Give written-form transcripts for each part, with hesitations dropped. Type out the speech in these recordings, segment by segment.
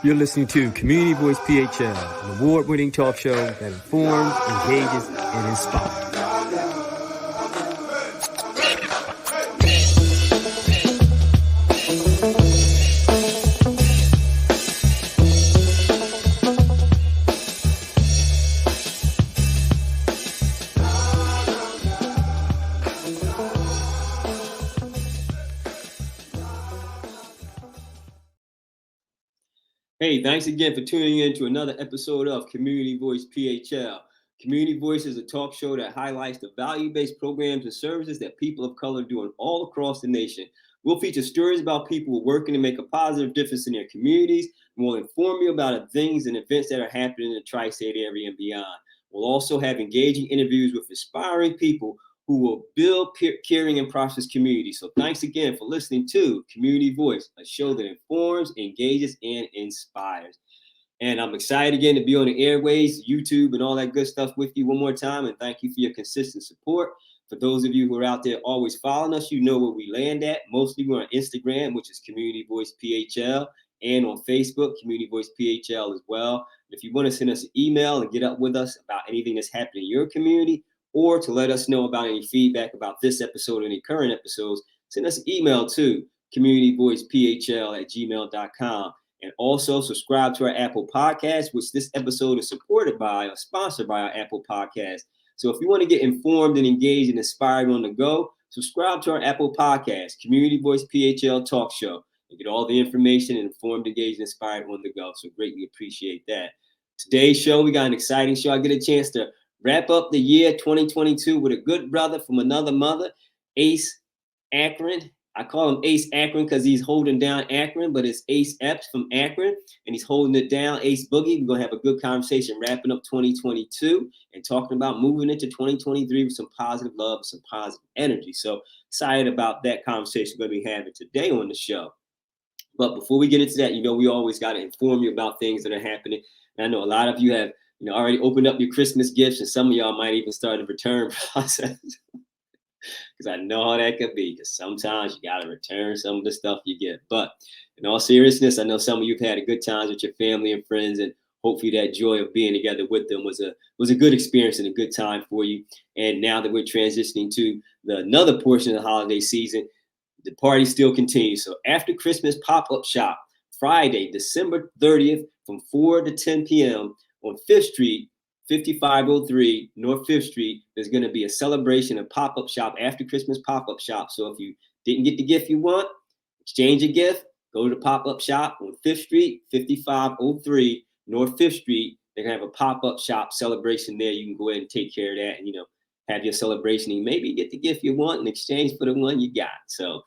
You're listening to Community Voice PHL, an award-winning talk show that informs, engages, and inspires. Hey, thanks again for tuning in to another episode of Community Voice PHL. Community Voice is a talk show that highlights the value-based programs and services that people of color do all across the nation. We'll feature stories about people working to make a positive difference in their communities, and we'll inform you about the things and events that are happening in the tri-state area and beyond. We'll also have engaging interviews with inspiring people who will build caring and prosperous communities. So thanks again for listening to Community Voice, a show that informs, engages, and inspires. And I'm excited again to be on the airways, YouTube, and all that good stuff with you one more time. And thank you for your consistent support. For those of you who are out there always following us, you know where we land at. Mostly we're on Instagram, which is Community Voice PHL, and on Facebook, Community Voice PHL as well. If you want to send us an email and get up with us about anything that's happening in your community, or to let us know about any feedback about this episode or any current episodes, send us an email to communityvoicephl@gmail.com. And also subscribe to our Apple Podcast, which this episode is supported by or sponsored by our Apple Podcast. So if you want to get informed and engaged and inspired on the go, subscribe to our Apple Podcast, Community Voice PHL Talk Show. You get all the information and informed, engaged, and inspired on the go. So greatly appreciate that. Today's show, we got an exciting show. I get a chance to wrap up the year 2022 with a good brother from another mother, Ace Akron. I call him Ace Akron because he's holding down Akron, but it's Ace Epps from Akron, and he's holding it down, Ace Boogie. We're going to have a good conversation wrapping up 2022 and talking about moving into 2023 with some positive love, some positive energy. So excited about that conversation we're going to be having today on the show. But before we get into that, we always got to inform you about things that are happening. And I know a lot of you have already opened up your Christmas gifts, and some of y'all might even start a return process. Because I know how that could be, because sometimes you got to return some of the stuff you get. But in all seriousness, I know some of you have had a good time with your family and friends, and hopefully that joy of being together with them was a good experience and a good time for you. And now that we're transitioning to another portion of the holiday season, the party still continues. So after Christmas pop-up shop, Friday, December 30th from 4 to 10 p.m. on 5th Street, 5503 North 5th Street, there's going to be a celebration of pop-up shop, after Christmas pop-up shop. So if you didn't get the gift you want, exchange a gift, go to the pop-up shop on 5th Street, 5503 North 5th Street. They're going to have a pop-up shop celebration there. You can go ahead and take care of that and, have your celebration and maybe get the gift you want in exchange for the one you got. So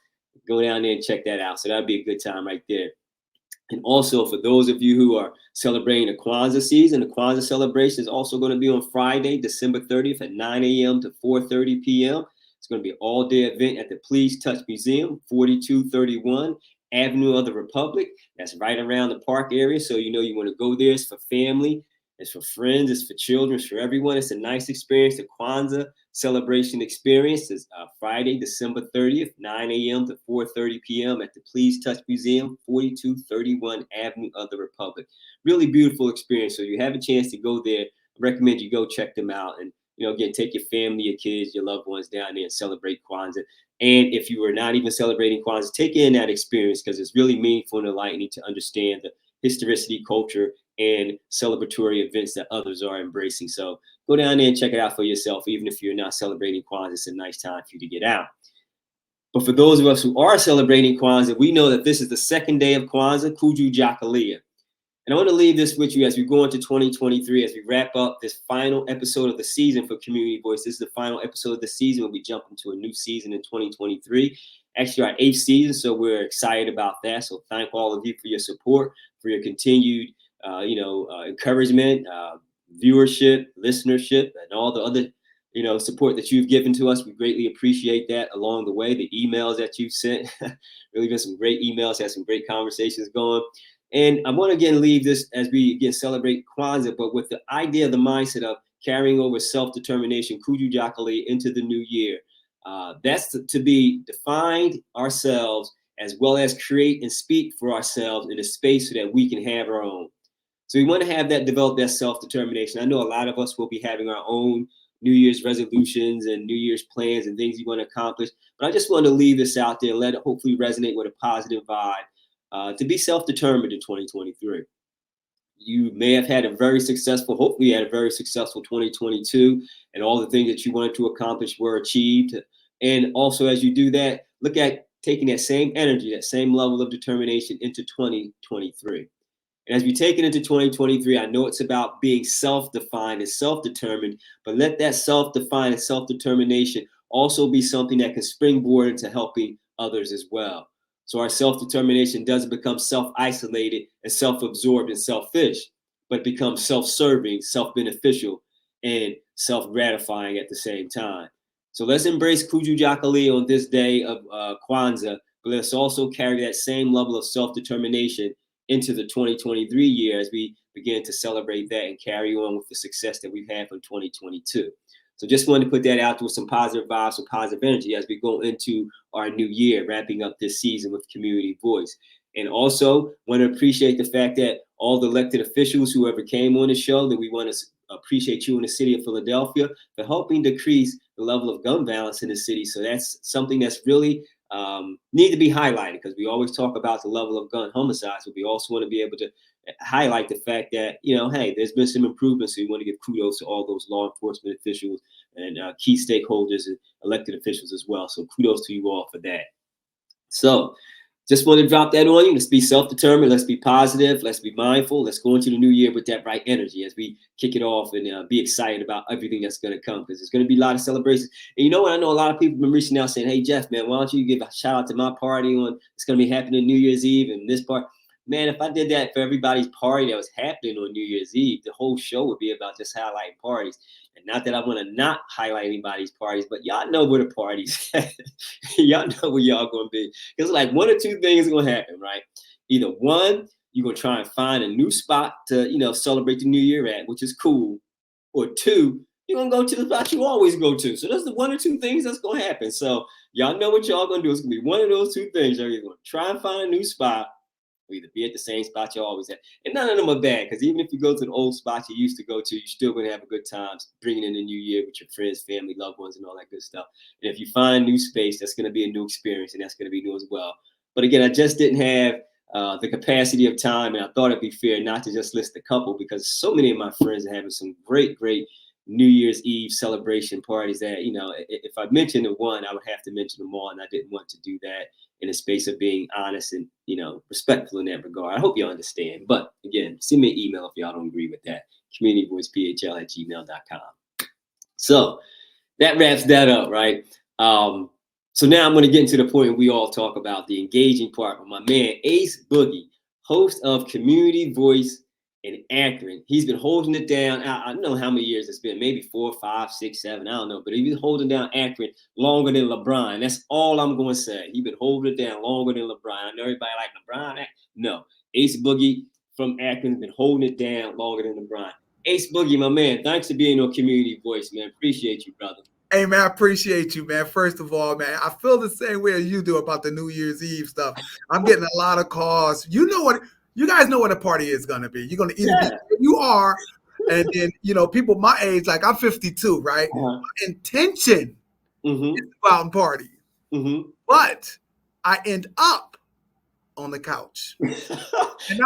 go down there and check that out. So that'd be a good time right there. And also, for those of you who are celebrating the Kwanzaa season, the Kwanzaa celebration is also going to be on Friday, December 30th at 9 a.m. to 4:30 p.m. It's going to be an all-day event at the Please Touch Museum, 4231 Avenue of the Republic. That's right around the park area. So, you want to go there. It's for family. It's for friends. It's for children. It's for everyone. It's a nice experience. The Kwanzaa celebration experience is Friday, December 30th, 9 a.m. to 4:30 p.m. at the Please Touch Museum, 4231 Avenue of the Republic. Really beautiful experience. So you have a chance to go there. I recommend you go check them out. And, again, take your family, your kids, your loved ones down there and celebrate Kwanzaa. And if you are not even celebrating Kwanzaa, take in that experience because it's really meaningful and enlightening to understand the historicity, culture, and celebratory events that others are embracing. So go down there and check it out for yourself. Even if you're not celebrating Kwanzaa, it's a nice time for you to get out. But for those of us who are celebrating Kwanzaa, we know that this is the second day of Kwanzaa, Kuju Jakalia. And I want to leave this with you as we go into 2023, as we wrap up this final episode of the season for Community Voice. This is the final episode of the season when we jump into a new season in 2023. Actually, our 8th season, so we're excited about that. So thank all of you for your support, for your continued encouragement, viewership, listenership, and all the other, support that you've given to us. We greatly appreciate that along the way. The emails that you've sent, really been some great emails, had some great conversations going. And I want to again leave this as we again celebrate Kwanzaa, but with the idea, the mindset of carrying over self-determination, Kuju Jakalia, into the new year. That's to be defined ourselves as well as create and speak for ourselves in a space so that we can have our own. So we want to have that, develop that self-determination. I know a lot of us will be having our own New Year's resolutions and New Year's plans and things you want to accomplish. But I just want to leave this out there, let it hopefully resonate with a positive vibe, to be self-determined in 2023. You may have had a very successful, hopefully you had a very successful 2022, and all the things that you wanted to accomplish were achieved. And also, as you do that, look at taking that same energy, that same level of determination into 2023. And as we take it into 2023, I know it's about being self-defined and self-determined, but let that self-defined and self-determination also be something that can springboard into helping others as well. So our self-determination doesn't become self-isolated and self-absorbed and selfish, but becomes self-serving, self-beneficial, and self-gratifying at the same time. So let's embrace Kuju Jakali on this day of Kwanzaa, but let's also carry that same level of self-determination into the 2023 year as we begin to celebrate that and carry on with the success that we've had from 2022. So just wanted to put that out there with some positive vibes, some positive energy as we go into our new year, wrapping up this season with Community Voice. And also want to appreciate the fact that all the elected officials, whoever came on the show, that we want to appreciate you in the city of Philadelphia for helping decrease the level of gun violence in the city. So that's something that's really need to be highlighted, because we always talk about the level of gun homicides, but we also want to be able to highlight the fact that, you know, hey, there's been some improvements. So we want to give kudos to all those law enforcement officials and key stakeholders and elected officials as well. So kudos to you all for that. So just want to drop that on you. Let's be self-determined. Let's be positive. Let's be mindful. Let's go into the new year with that right energy as we kick it off and be excited about everything that's going to come, because there's going to be a lot of celebrations. And you know what? I know a lot of people have been reaching out saying, hey, Jeff, man, why don't you give a shout out to my party on it's going to be happening New Year's Eve and this part. Man, if I did that for everybody's party that was happening on New Year's Eve, the whole show would be about just highlighting parties. And not that I want to not highlight anybody's parties, but y'all know where the parties at. Y'all know where y'all going to be. Because like one or two things are going to happen, right? Either one, you're going to try and find a new spot to, you know, celebrate the new year at, which is cool. Or two, you're going to go to the spot you always go to. So that's the one or two things that's going to happen. So y'all know what y'all going to do. It's going to be one of those two things. You're going to try and find a new spot, either be at the same spot you're always at. And none of them are bad, because even if you go to the old spot you used to go to, you're still going to have a good time bringing in the new year with your friends, family, loved ones, and all that good stuff. And if you find a new space, that's going to be a new experience, and that's going to be new as well. But again, I just didn't have the capacity of time, and I thought it'd be fair not to just list a couple, because so many of my friends are having some great New Year's Eve celebration parties that, you know, if I mentioned the one, I would have to mention them all, and I didn't want to do that in a space of being honest and, you know, respectful in that regard. I hope you understand. But again, send me an email if y'all don't agree with that. CommunityVoicePHL@gmail.com. So that wraps that up, right? So now I'm going to get into the point where we all talk about the engaging part with my man, Ace Boogie, host of Community Voice in Akron. He's been holding it down. I don't know how many years it's been, maybe 4, 5, 6, 7. I don't know, but he's been holding down Akron longer than LeBron. That's all I'm going to say. He's been holding it down longer than LeBron. I know everybody like LeBron. No, Ace Boogie from Akron has been holding it down longer than LeBron. Ace Boogie, my man, thanks for being on Community Voice, man. Appreciate you, brother. Hey, man, I appreciate you, man. First of all, man, I feel the same way as you do about the New Year's Eve stuff. I'm getting a lot of calls. You know what? You guys know what a party is going to be. You're going to either be where you are, and then, you know, people my age, like I'm 52, right? My intention is to go out and party. But I end up on the couch. And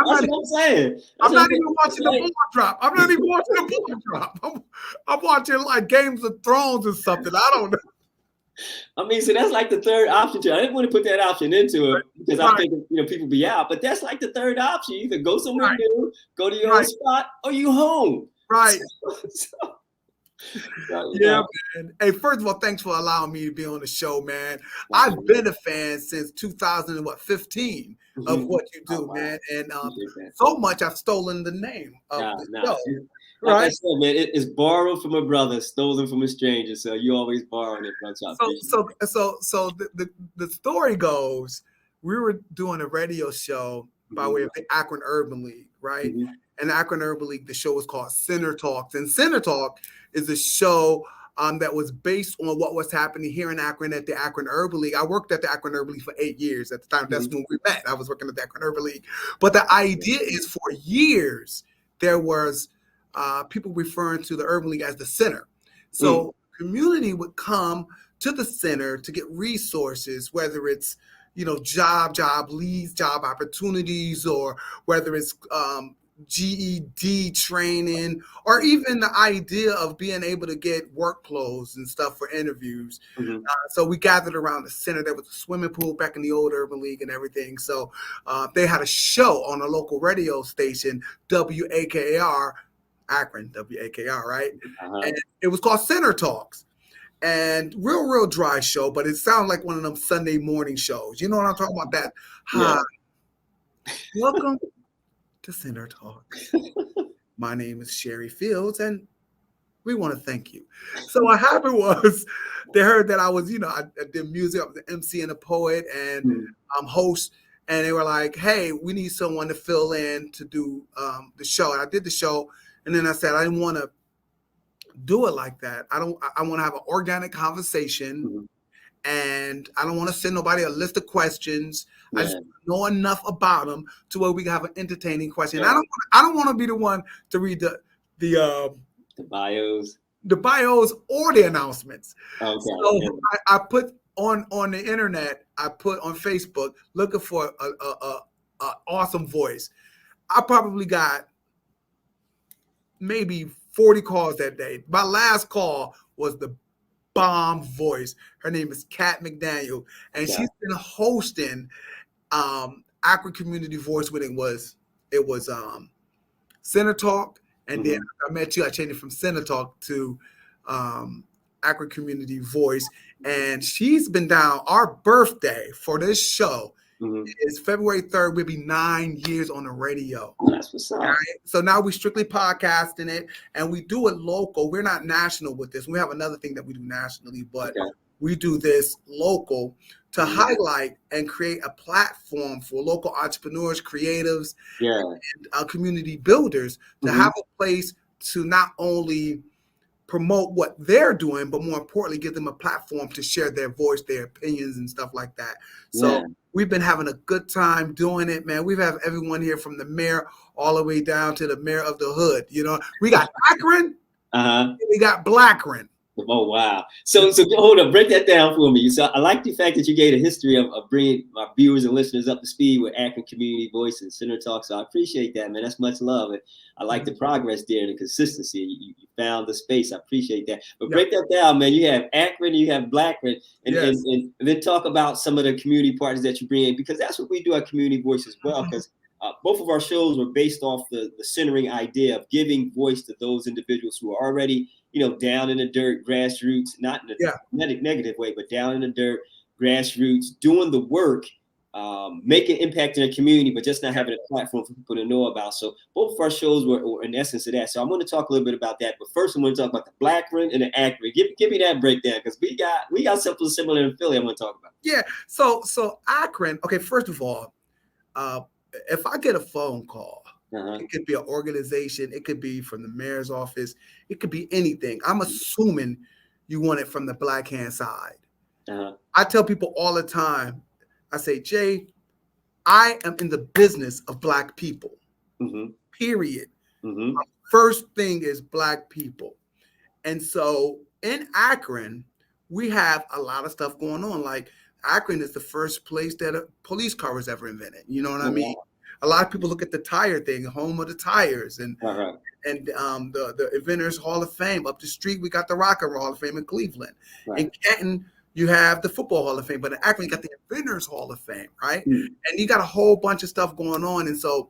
I'm saying. I'm not even watching the ball drop. I'm not even watching the ball drop. I'm watching like Games of Thrones or something. I don't know. I mean, so that's like the third option too. I didn't want to put that option into it because I think, you know, people be out, but that's like the third option. You either go somewhere new, go to your own spot, or you home. Right. Yeah, man. Hey, first of all, thanks for allowing me to be on the show, man. I've been a fan since 2015 of what you do, man. And so much I've stolen the name of the show. Like I said, man, it's borrowed from a brother, stolen from a stranger. So you always borrowing it, brother. So the story goes, we were doing a radio show by way of the Akron Urban League, right? And the Akron Urban League, the show was called Center Talks. And Center Talk is a show that was based on what was happening here in Akron at the Akron Urban League. I worked at the Akron Urban League for 8 years at the time. That's when we met. I was working at the Akron Urban League. But the idea is for years, there was people referring to the Urban League as the center. So community would come to the center to get resources, whether it's, job leads, job opportunities, or whether it's GED training, or even the idea of being able to get work clothes and stuff for interviews. So we gathered around the center. There was a swimming pool back in the old Urban League and everything. So they had a show on a local radio station, WAKR, Akron, WAKR, right? And it was called Center Talks. And real dry show, but it sounded like one of them Sunday morning shows. You know what I'm talking about? That, hi, welcome to Center Talks. My name is Sherry Fields, and we want to thank you. So what happened was they heard that I was, I did music, I was the MC and a poet and host, and they were like, hey, we need someone to fill in to do the show. And I did the show, and then I said I didn't want to do it like that. I want to have an organic conversation, and I don't want to send nobody a list of questions. I just know enough about them to where we can have an entertaining question. I don't want to be the one to read the bios, or the announcements. Okay. So I put on the internet, I put on Facebook looking for a awesome voice. I probably got maybe 40 calls that day. My last call was the bomb voice. Her name is Kat McDaniel, and she's been hosting Akron Community Voice when it was Center Talk, and then I met you. I changed it from Center Talk to Akron Community Voice, and she's been down. Our birthday for this show is February 3rd. We'll be 9 years on the radio. That's what's up. Right? So now we strictly podcasting it, and we do it local. We're not national with this. We have another thing that we do nationally, but we do this local to highlight and create a platform for local entrepreneurs, creatives, and community builders to have a place to not only promote what they're doing, but more importantly, give them a platform to share their voice, their opinions, and stuff like that. So we've been having a good time doing it, man. We've had everyone here from the mayor all the way down to the mayor of the hood. We got Akron, and we got Blackron. Oh, wow. So hold up, break that down for me. So I like the fact that you gave a history of bringing my viewers and listeners up to speed with Akron Community Voice and Center Talk. So I appreciate that, man. That's much love. And I like the progress there and the consistency. You found the space. I appreciate that. But break that down, man. You have Akron, you have Blackron, and then talk about some of the community partners that you bring in, because that's what we do at Community Voice as well, because both of our shows were based off the centering idea of giving voice to those individuals who are already down in the dirt, grassroots, not in a negative way, but down in the dirt, grassroots, doing the work, making impact in the community, but just not having a platform for people to know about. So both of our shows were in essence of that. So I'm going to talk a little bit about that. But first, I'm going to talk about the Blackron and the Akron. Give me that breakdown, because we got something similar in Philly I want to talk about. Yeah. So Akron, okay, first of all, if I get a phone call, it could be an organization, it could be from the mayor's office, it could be anything. I'm assuming you want it from the Black hand side. I tell people all the time, I say, Jay, I am in the business of Black people, period. My first thing is Black people. And so in Akron, we have a lot of stuff going on. Like Akron is the first place that a police car was ever invented. You know what I mean? A lot of people look at the tire thing, home of the tires, and the Inventors Hall of Fame. Up the street, we got the Rock and Roll Hall of Fame in Cleveland. In Canton, you have the Football Hall of Fame, but in Akron, you got the Inventors Hall of Fame, right? And you got a whole bunch of stuff going on. And so,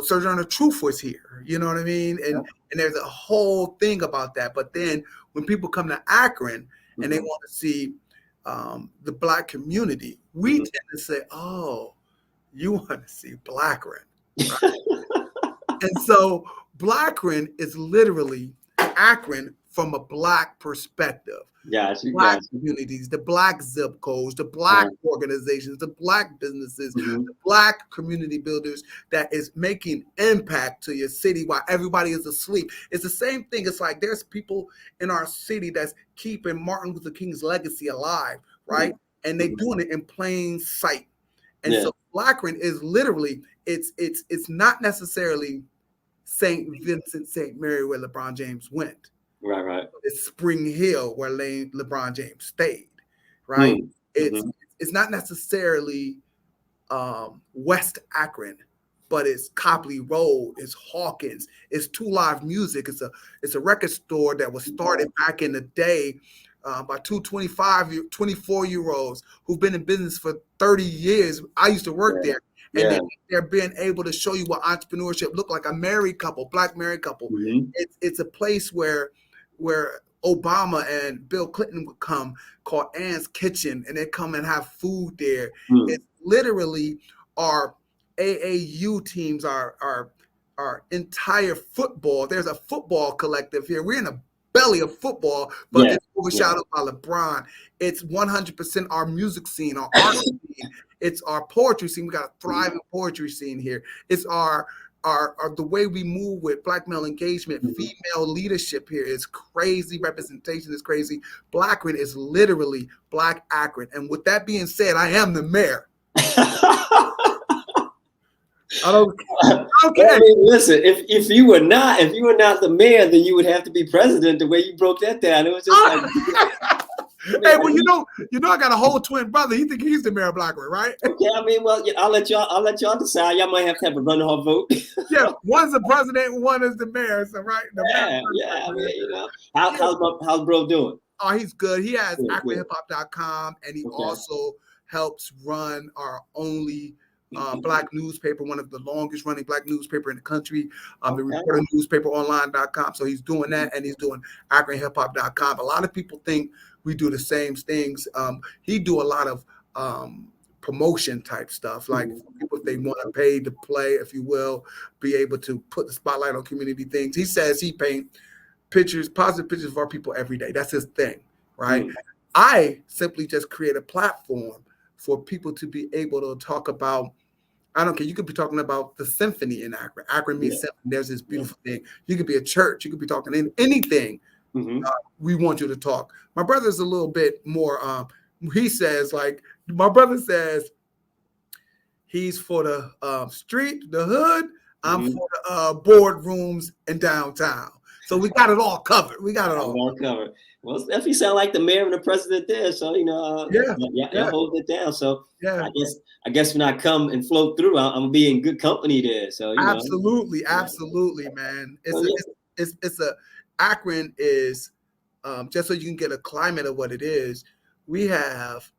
Sojourner Truth was here, you know what I mean? And there's a whole thing about that. But then when people come to Akron and they want to see the Black community, we tend to say, oh, you want to see Blackron. Right? And so Blackron is literally Akron from a Black perspective. Gotcha. Black communities, the Black zip codes, the Black organizations, the Black businesses, the Black community builders that is making impact to your city while everybody is asleep. It's the same thing. It's like there's people in our city that's keeping Martin Luther King's legacy alive, right? And they doing it in plain sight. And so Akron is literally, it's not necessarily St. Vincent, St. Mary where LeBron James went. Right. It's Spring Hill where LeBron James stayed, right? It's not necessarily West Akron, but it's Copley Road, it's Hawkins, it's Two Live Music. It's a record store that was started back in the day by two 24-year-olds who've been in business for 30 years. I used to work there. And they're being able to show you what entrepreneurship look like. A married couple, Black married couple. It's a place where Obama and Bill Clinton would come, called Ann's Kitchen, and they come and have food there. It's literally our AAU teams, our entire football. There's a football collective here. We're in the belly of football, but it's overshadowed by LeBron. It's 100% our music scene, our art scene. It's our poetry scene. We got a thriving poetry scene here. It's our the way we move with Black male engagement, female leadership here is crazy. Representation is crazy. Akron is literally Black Akron. And with that being said, I am the mayor. Okay. I mean, listen, if you were not the mayor, then you would have to be president. The way you broke that down, it was just like. Hey, well, you know, I got a whole twin brother. You think he's the mayor of Akron, right? Okay, I mean, well, I'll let y'all decide. Y'all might have to have a runoff vote. Yeah, one's the president, one is the mayor. So right, I mean, you know, how's bro doing? Oh, he's good. He has AkronHipHop.com, and he also helps run our only Black newspaper, one of the longest running Black newspaper in the country, the Reporter newspaperonline.com. So he's doing that, and he's doing AkronHipHop.com. A lot of people think we do the same things. He do a lot of promotion type stuff, like people, if they want to pay to play, if you will, be able to put the spotlight on community things. He says he paint pictures, positive pictures of our people every day. That's his thing, right? I simply just create a platform for people to be able to talk about. I don't care. You could be talking about the symphony in Akron. Akron means symphony. There's this beautiful thing. You could be a church. You could be talking in anything. We want you to talk. My brother's a little bit more. He says, like, my brother says, he's for the street, the hood. I'm for the boardrooms and downtown. So we got it all covered. We got it all covered. Well, it definitely sound like the mayor and the president there. So, you know, hold it down. So I guess when I come and float through, I'm gonna be in good company there. So absolutely, man. It's a Akron is just so you can get a climate of what it is. We have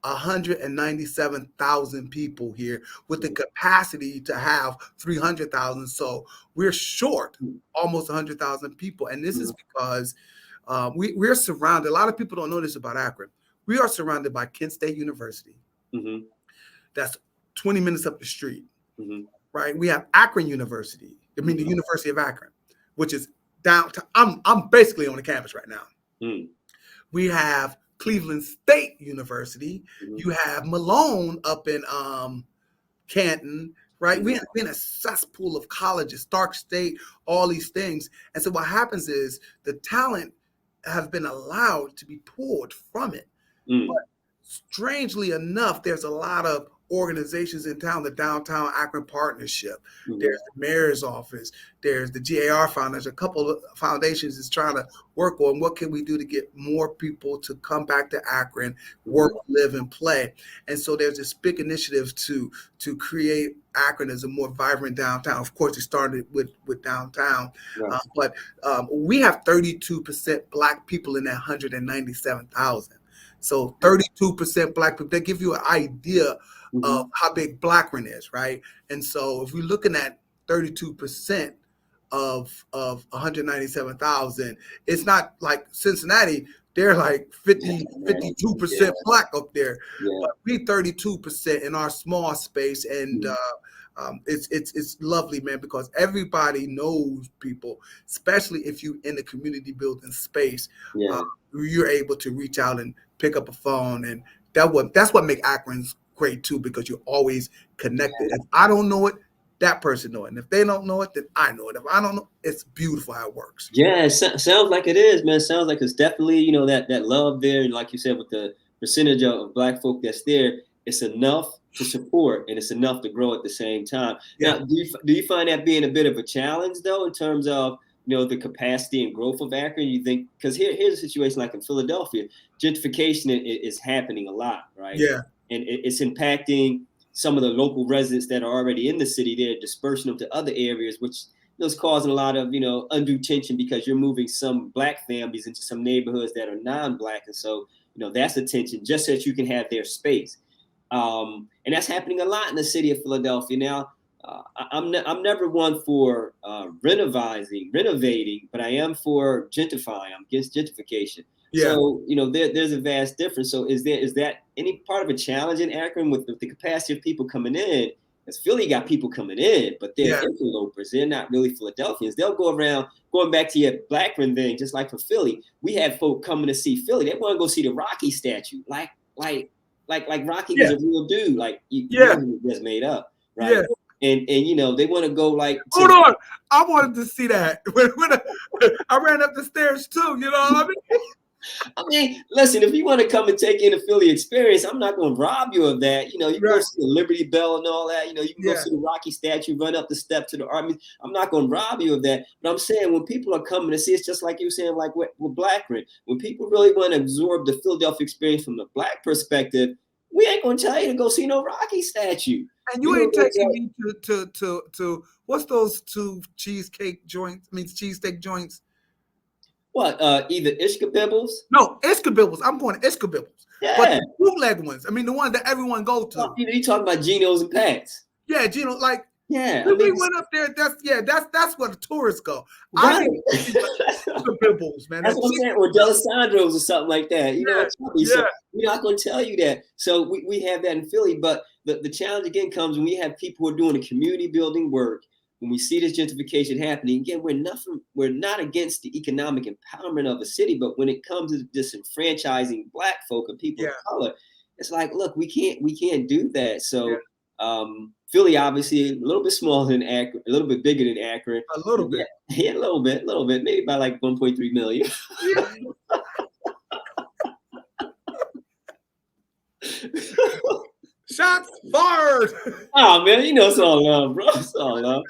197,000 people here with the capacity to have 300,000. So we're short almost 100,000 people. And this is because we're surrounded. A lot of people don't know this about Akron. We are surrounded by Kent State University. That's 20 minutes up the street, right? We have Akron University. I mean, the University of Akron, which is downtown. I'm basically on the campus right now. We have Cleveland State University. You have Malone up in Canton, right? We're in a cesspool of colleges, Stark State, all these things. And so what happens is the talent has been allowed to be pulled from it. But strangely enough, there's a lot of organizations in town, the Downtown Akron Partnership, there's the mayor's office, there's the GAR Foundation, a couple of foundations is trying to work on what can we do to get more people to come back to Akron, work, live, and play. And so there's this big initiative to create Akron as a more vibrant downtown. Of course, it started with downtown, but we have 32% Black people in that 197,000. So 32% Black people, they give you an idea of how big Akron is, right? And so if we're looking at 32% of 197,000, it's not like Cincinnati, they're like 52% Black up there. But we 32% in our small space. And It's lovely, man, because everybody knows people, especially if you in the community building space. Yeah. You're able to reach out and pick up a phone, and that's what make Akron's great too, because you're always connected. If I don't know it, that person know it, and if they don't know it, then I know it. If I don't know, it's beautiful how it works. Yeah, sounds like it is, man. Sounds like it's definitely, you know, that love there, and like you said, with the percentage of Black folk that's there, it's enough to support and it's enough to grow at the same time. Yeah. Now, do you find that being a bit of a challenge though, in terms of, you know, the capacity and growth of Akron? You think, because here's a situation like in Philadelphia, gentrification is happening a lot, right? Yeah. And it's impacting some of the local residents that are already in the city. They're dispersing them to other areas, which is causing a lot of, you know, undue tension, because you're moving some Black families into some neighborhoods that are non-Black. And so, you know, that's the tension, just so that you can have their space. And that's happening a lot in the city of Philadelphia. Now, I'm never one for renovating, but I am for gentrifying. I'm against gentrification. Yeah. So, you know, there's a vast difference. So is that any part of a challenge in Akron with the capacity of people coming in? Because Philly got people coming in, but they're interlopers. They're not really Philadelphians. They'll go around, going back to your Blackburn thing, just like for Philly. We had folk coming to see Philly. They want to go see the Rocky statue. Like Rocky was a real dude. Like, he was just made up, right? Yeah. And you know, they want to go like. Hold on, I wanted to see that. When I ran up the stairs too. You know what I mean? I mean, listen, if you want to come and take in a Philly experience, I'm not going to rob you of that. You know, you can go see the Liberty Bell and all that. You know, you can go see the Rocky statue, run up the step to the Army. I'm not going to rob you of that. But I'm saying, when people are coming to see, it's just like you were saying, like with Blackburn. When people really want to absorb the Philadelphia experience from the Black perspective, we ain't going to tell you to go see no Rocky statue. And you ain't taking me to what's those two cheesesteak joints? What, either Ishkabibbles? No, Ishkabibbles. I'm going to Ishkabibbles. Yeah. But the bootleg ones. I mean, the ones that everyone go to. Oh, you talking about Geno's and Pat's? Yeah, Gino, like. Yeah. When we went up there, that's where the tourists go. Right. Ishkabibbles, man. That's what I'm saying. Or D'Alessandro's or something like that. You know, yeah. We're not going to tell you that. So we have that in Philly. But the challenge again comes when we have people who are doing the community building work. When we see this gentrification happening, again, we're not against the economic empowerment of a city, but when it comes to disenfranchising Black folk and people of color, it's like, look, we can't do that. So Philly, obviously, a little bit smaller than Akron, a little bit bigger than Akron. A little bit. Yeah, a little bit, maybe by like 1.3 million. Shots fired. Oh man, you know it's all love, bro. It's all love.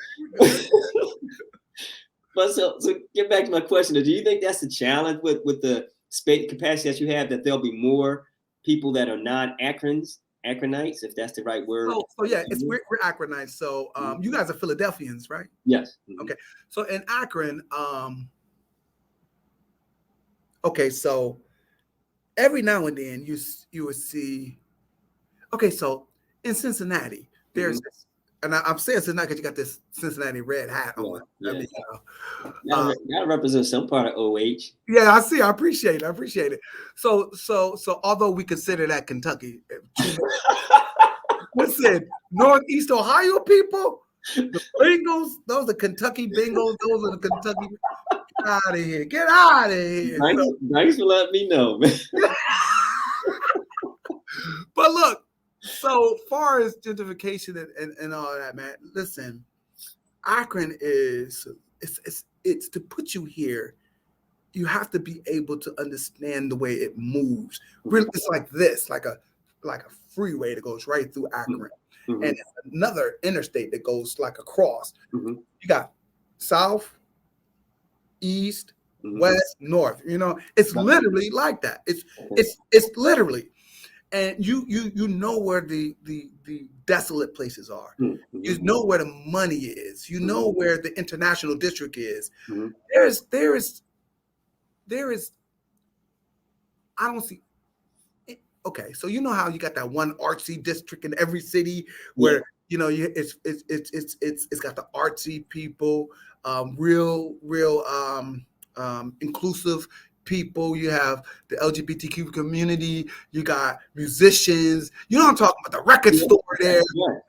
But so get back to my question. Do you think that's the challenge with the space capacity that you have, that there'll be more people that are non-Akronites, if that's the right word? So yeah, we're Akronites. So you guys are Philadelphians, right? Yes. Okay. So in Akron, okay, so every now and then you would see. Okay, so in Cincinnati, there's this, and I'm saying Cincinnati because you got this Cincinnati red hat on. Yeah. I mean, that represents some part of OH. Yeah, I see. I appreciate it. So although we consider that Kentucky, listen, Northeast Ohio people, the Bengals, those are Kentucky Bengals. Those are the Kentucky. Get out of here! Get out of here! Thanks for letting me know, man. But look. So far as gentrification and all that, man, listen, Akron it's to put you here, you have to be able to understand the way it moves. Really, it's like this, like a freeway that goes right through Akron. And it's another interstate that goes like across. You got south, east, west, north. You know, it's literally like that. It's literally. And you know where the desolate places are. You know where the money is. You know where the international district is. There is. I don't see. Okay, so you know how you got that one artsy district in every city where you know it's got the artsy people, real inclusive people, you have the LGBTQ community, you got musicians. You know what I'm talking about? The record store there.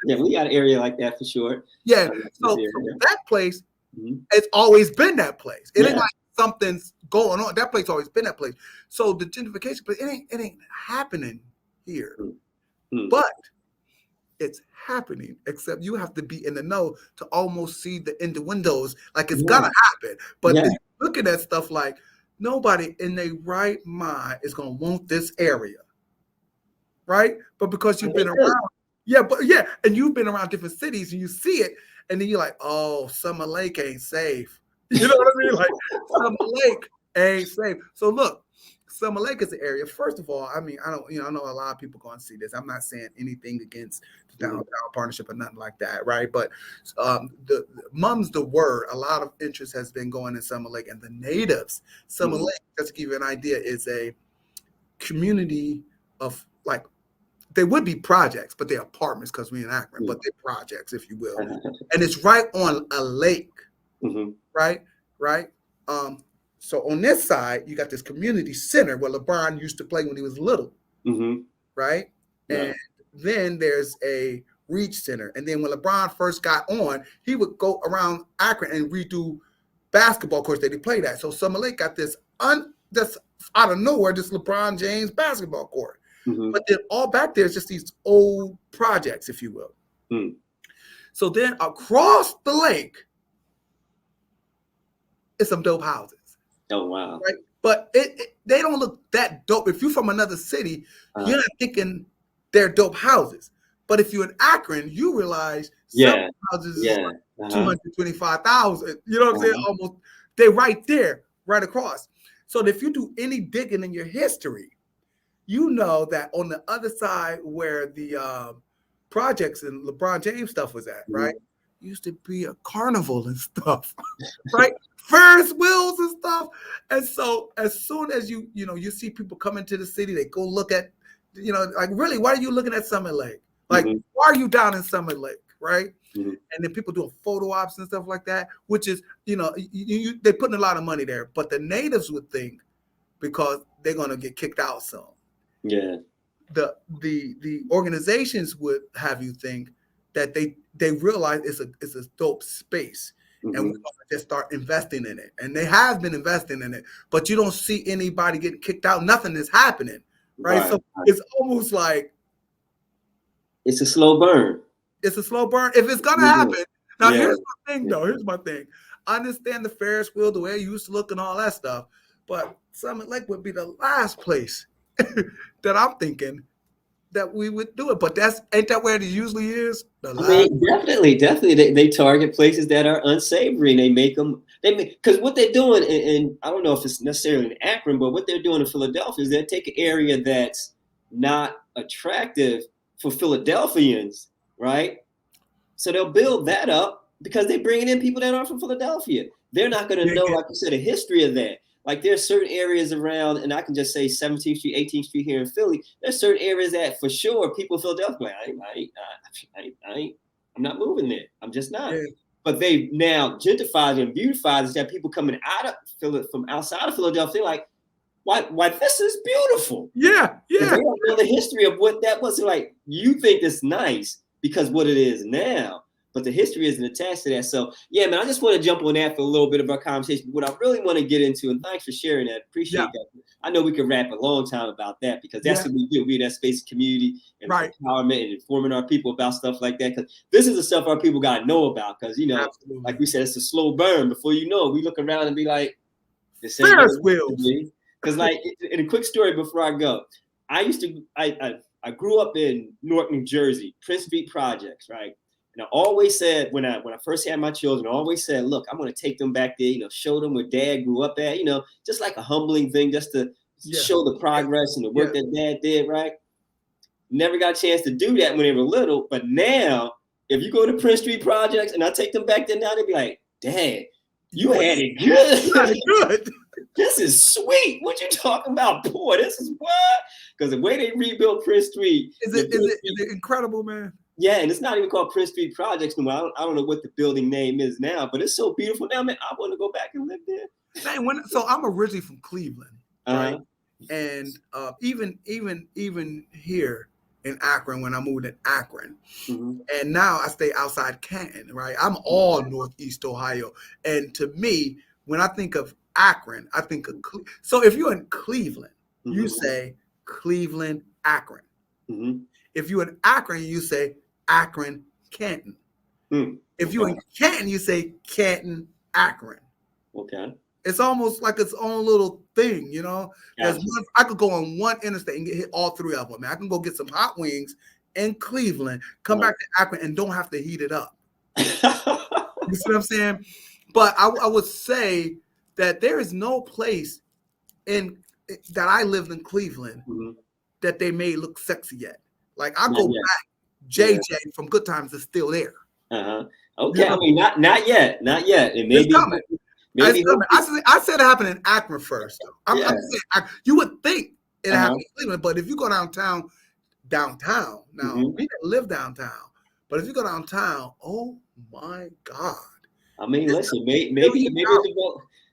Yeah, we got an area like that for sure. Yeah. So that place, it's always been that place. It ain't like something's going on. That place always been that place. So the gentrification, but it ain't happening here. But it's happening, except you have to be in the know to almost see in the windows, like it's gonna happen. But looking at stuff like nobody in their right mind is gonna want this area, right? But because you've been around, and you've been around different cities and you see it, and then you're like, oh, Summer Lake ain't safe. You know what I mean? Like Summer Lake ain't safe. So look, Summer Lake is an area. First of all, I mean, I know a lot of people going to see this. I'm not saying anything against the downtown partnership or nothing like that, right? But the mum's the word. A lot of interest has been going in Summer Lake, and the natives. Summer Lake, just to give you an idea, is a community of like, they would be projects, but they're apartments because we're in Akron, but they're projects, if you will. And it's right on a lake, right? So on this side, you got this community center where LeBron used to play when he was little, right? And then there's a Reach Center. And then when LeBron first got on, he would go around Akron and redo basketball courts that he played at. So Summer Lake got this just out of nowhere, this LeBron James basketball court. But then all back there is just these old projects, if you will. So then across the lake is some dope houses. Oh, wow. Right? But they don't look that dope. If you're from another city, you're not thinking they're dope houses. But if you're in Akron, you realize some houses is like 225,000. You know what I'm saying? Almost. They're right there, right across. So if you do any digging in your history, you know that on the other side where the projects and LeBron James stuff was at, right? Used to be a carnival and stuff, right? Ferris wheels and stuff. And so as soon as you see people come into the city, they go look at, like, really, why are you looking at Summer Lake? Like, why are you down in Summer Lake, right? And then people doing photo ops and stuff like that, which is, they're putting a lot of money there. But the natives would think, because they're going to get kicked out soon. Yeah. The organizations would have you think that they realize it's a dope space. And we're going to just start investing in it. And they have been investing in it, but you don't see anybody getting kicked out. Nothing is happening, right? So it's almost like it's a slow burn. It's a slow burn. If it's going to happen. Now, here's my thing, though. Here's my thing. I understand the Ferris wheel, the way it used to look and all that stuff, but Summit Lake would be the last place that I'm thinking that we would do it. But ain't that where it usually is? I mean, definitely. They target places that are unsavory, and they make because what they're doing, and I don't know if it's necessarily in Akron, but what they're doing in Philadelphia is they take an area that's not attractive for Philadelphians, right? So they'll build that up because they're bringing in people that aren't from Philadelphia. They're not going to know, like you said, the history of that. Like there's certain areas around, and I can just say 17th Street, 18th Street here in Philly. There's certain areas that for sure people in Philadelphia, I'm not moving there. I'm just not. Yeah. But they've now gentrified and beautified that people coming out of from outside of Philadelphia, like, why this is beautiful. Yeah. They don't know the history of what that was. Like, you think it's nice because what it is now, but the history isn't attached to that. So, yeah, man, I just want to jump on that for a little bit of our conversation. What I really want to get into, and thanks for sharing that. Appreciate that. I know we could rap a long time about that because that's what we do. We're in that space of community and empowerment and informing our people about stuff like that. Because this is the stuff our people got to know about. Because, like we said, it's a slow burn. Before you know it, we look around and be like, this ain't Ferris wheels. Because, like, in a quick story before I go, I grew up in Newark, New Jersey, Prince Street Projects, right? And I always said, when I first had my children, I always said, look, I'm going to take them back there, show them where dad grew up at, just like a humbling thing, just to show the progress and the work that dad did, right? Never got a chance to do that when they were little. But now, if you go to Prince Street Projects and I take them back there now, they'd be like, Dad, you had it good. This is sweet. What you talking about? Boy, this is what? Because the way they rebuilt Prince Street. Is it incredible, man? Yeah, and it's not even called Prince Street Projects anymore. I don't know what the building name is now, but it's so beautiful now, man. I want to go back and live there. Man, so I'm originally from Cleveland. right? And even here in Akron, when I moved in Akron, and now I stay outside Canton, right? I'm all Northeast Ohio, and to me, when I think of Akron, I think of so if you're in Cleveland, you say Cleveland, Akron. If you're in Akron, you say Akron, Canton. If you're in Canton, you say Canton, Akron. Okay. It's almost like its own little thing, you know. There's one, I could go on one interstate and get hit all three of them. Man, I can go get some hot wings in Cleveland, come back to Akron, and don't have to heat it up. You see what I'm saying? But I would say that there is no place in that I lived in Cleveland that they made look sexy yet. Like I go back, JJ from Good Times is still there. Okay, you know? I mean, not yet. And maybe. It's coming. I said it happened in Akron first. I'm saying, you would think it happened in Cleveland, but if you go downtown, now we didn't live downtown, but if you go downtown, oh my God! I mean, listen, maybe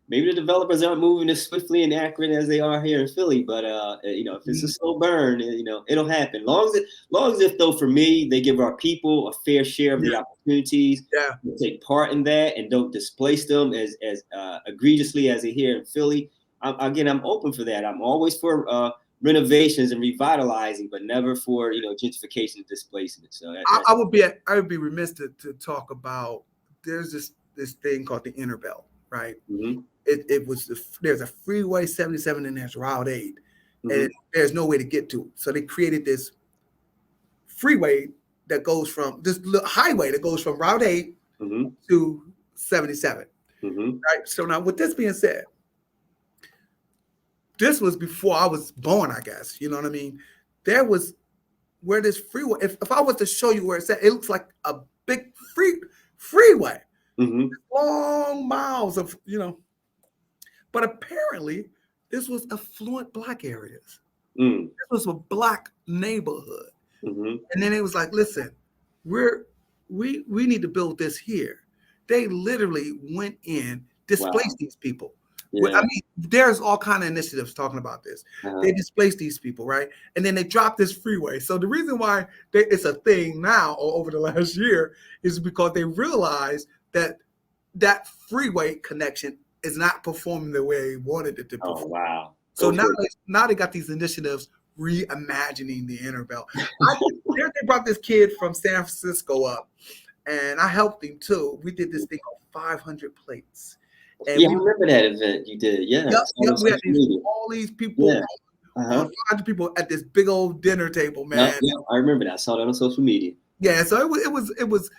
the developers aren't moving as swiftly in Akron as they are here in Philly, but you know, if it's a slow burn, you know, it'll happen. Long as if though, for me, they give our people a fair share of the opportunities, take part in that, and don't displace them as egregiously as they here in Philly. I'm open for that. I'm always for renovations and revitalizing, but never for gentrification and displacement. So I would be remiss to talk about. There's this thing called the Inner Belt, right? It was there's a freeway 77 and there's Route 8, and there's no way to get to it. So they created this freeway that goes from this highway that goes from Route 8 to 77. Right. So now, with this being said, this was before I was born, I guess. You know what I mean? There was where this freeway. If I was to show you where it's at, it looks like a big freeway. Long miles of, but apparently this was affluent Black areas. This was a Black neighborhood. And then it was like, listen, we need to build this here. They literally went in, displaced these people. I mean, there's all kind of initiatives talking about this. They displaced these people, right? And then they dropped this freeway. So the reason why it's a thing now or over the last year is because they realized that freeway connection is not performing the way they wanted it to perform. Oh, wow. So now they got these initiatives reimagining the Inner Belt. They brought this kid from San Francisco up, and I helped him too. We did this thing called 500 plates. And I remember that event you did. Yeah. We had all these people, 500 people at this big old dinner table, man. I remember that. I saw that on social media. Yeah, so it was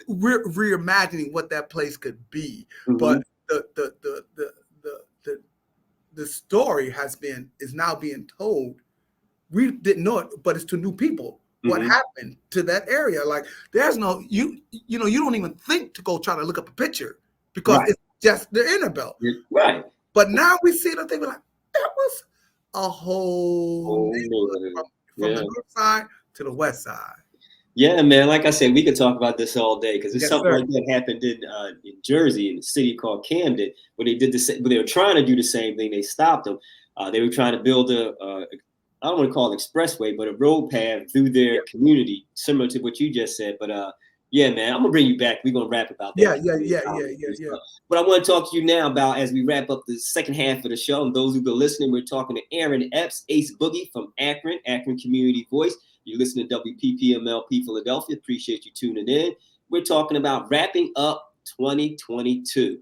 reimagining what that place could be. But the story is now being told. We didn't know it, but it's to new people. What happened to that area? Like, there's no you don't even think to go try to look up a picture because it's just the Inner Belt. Right. But now we see that they were like, that was a whole neighborhood from the north side to the west side. Yeah, man. Like I said, we could talk about this all day because it's something like that happened in Jersey, in a city called Camden, where they did they were trying to do the same thing. They stopped them. They were trying to build I don't want to call it expressway, but a road path through their community, similar to what you just said. But yeah, man, I'm gonna bring you back. We're gonna wrap about that. Yeah. But I want to talk to you now about, as we wrap up the second half of the show, and those who've been listening, we're talking to Aaron Epps, Ace Boogie from Akron Community Voice. You listen to WPPMLP Philadelphia. Appreciate you tuning in. We're talking about wrapping up 2022.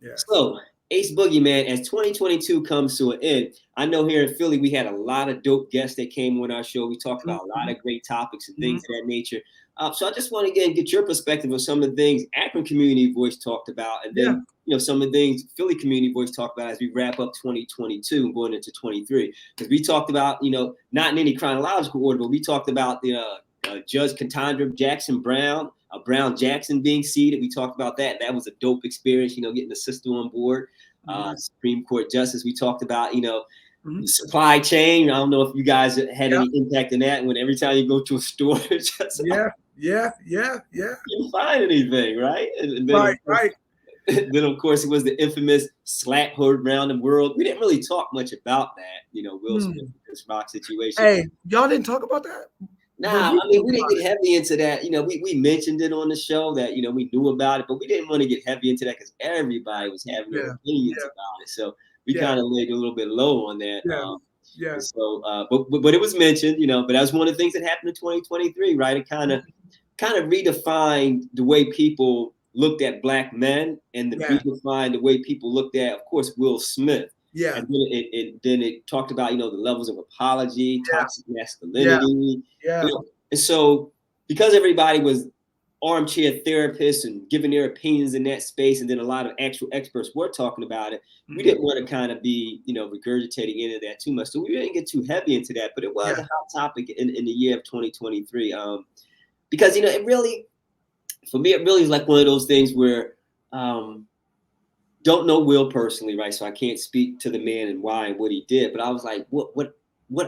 Yes. So, Ace Boogie, man, as 2022 comes to an end, I know here in Philly, we had a lot of dope guests that came on our show. We talked about a lot of great topics and things of that nature. So I just want to get your perspective on some of the things Akron Community Voice talked about, and then some of the things Philly Community Voice talked about as we wrap up 2022 and going into 23. Because we talked about, not in any chronological order, but we talked about the Judge Ketanji Jackson Brown Jackson being seated. We talked about that. That was a dope experience, getting the sister on board. Supreme Court Justice. We talked about, supply chain. I don't know if you guys had any impact in that. When every time you go to a store, it's just yeah. you can't find anything, right? And then, right. Then, of course, it was the infamous slap heard around the world. We didn't really talk much about that, Will Smith and Chris Rock situation. Hey, y'all didn't talk about that? Nah, I mean, we didn't get heavy into that. We mentioned it on the show that, we knew about it, but we didn't want to get heavy into that because everybody was having their opinions about it. So we kind of laid a little bit low on that. And so, but it was mentioned, but that was one of the things that happened in 2023, right? It kind of redefined the way people looked at black men and redefined the way people looked at, of course, Will Smith. Yeah. And then it talked about, the levels of apology, toxic masculinity. Yeah. And so because everybody was armchair therapists and giving their opinions in that space, and then a lot of actual experts were talking about it, we didn't want to kind of be, regurgitating into that too much. So we didn't get too heavy into that, but it was a hot topic in the year of 2023. Because, it really, for me, it really is like one of those things where don't know Will personally, right? So I can't speak to the man and why and what he did. But I was like, would